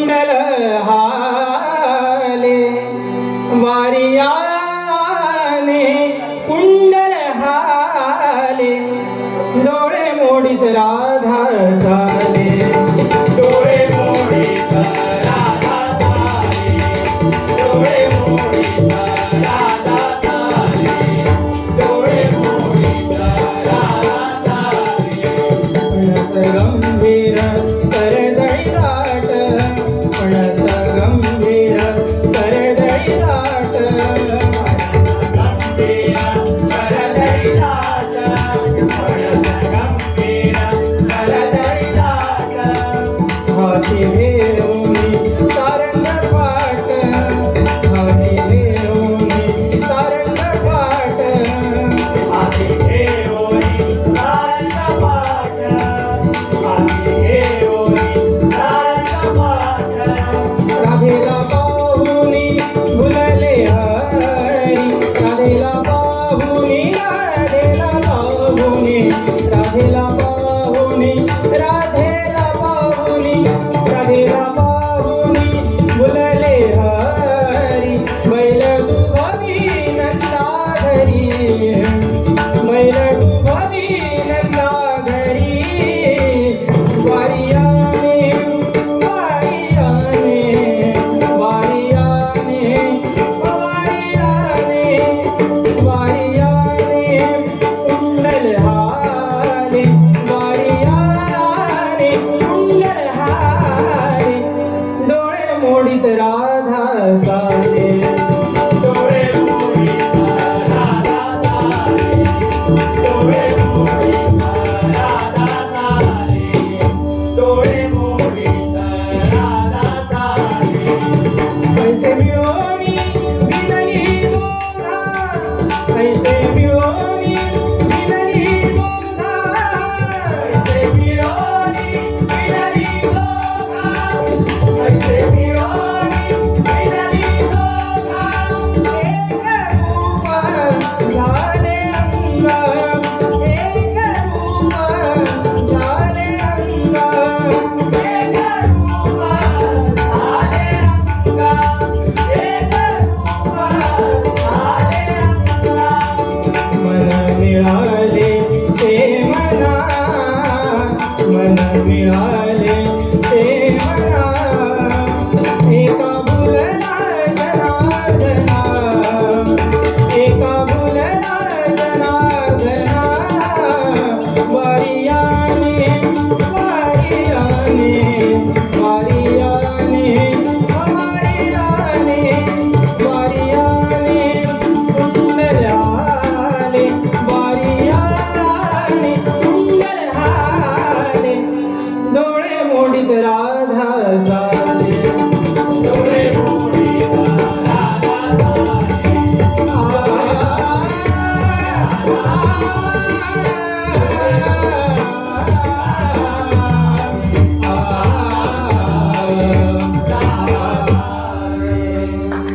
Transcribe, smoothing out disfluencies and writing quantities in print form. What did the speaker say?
कुंडल हाले वारियाने कुंडल हाले डोळे मोडीत राधा झाले डोळे मोडीत राधा झाले डोळे मोडीत राधा झाले डोळे मोडीत राधा झाले पणस गंभीर करदळी दाट पणस गंभीर करदळी दाट गंभीर करदळी दाट पणस गंभीर करदळी दाट हाती घेऊनी सारंग पाट हाती घेऊनी सारंग पाट हाती घेऊनी सारंग पाट हाती घेऊनी सारंग पाट राधेला पाहुनी भुलले हरी राधेला पाहुनी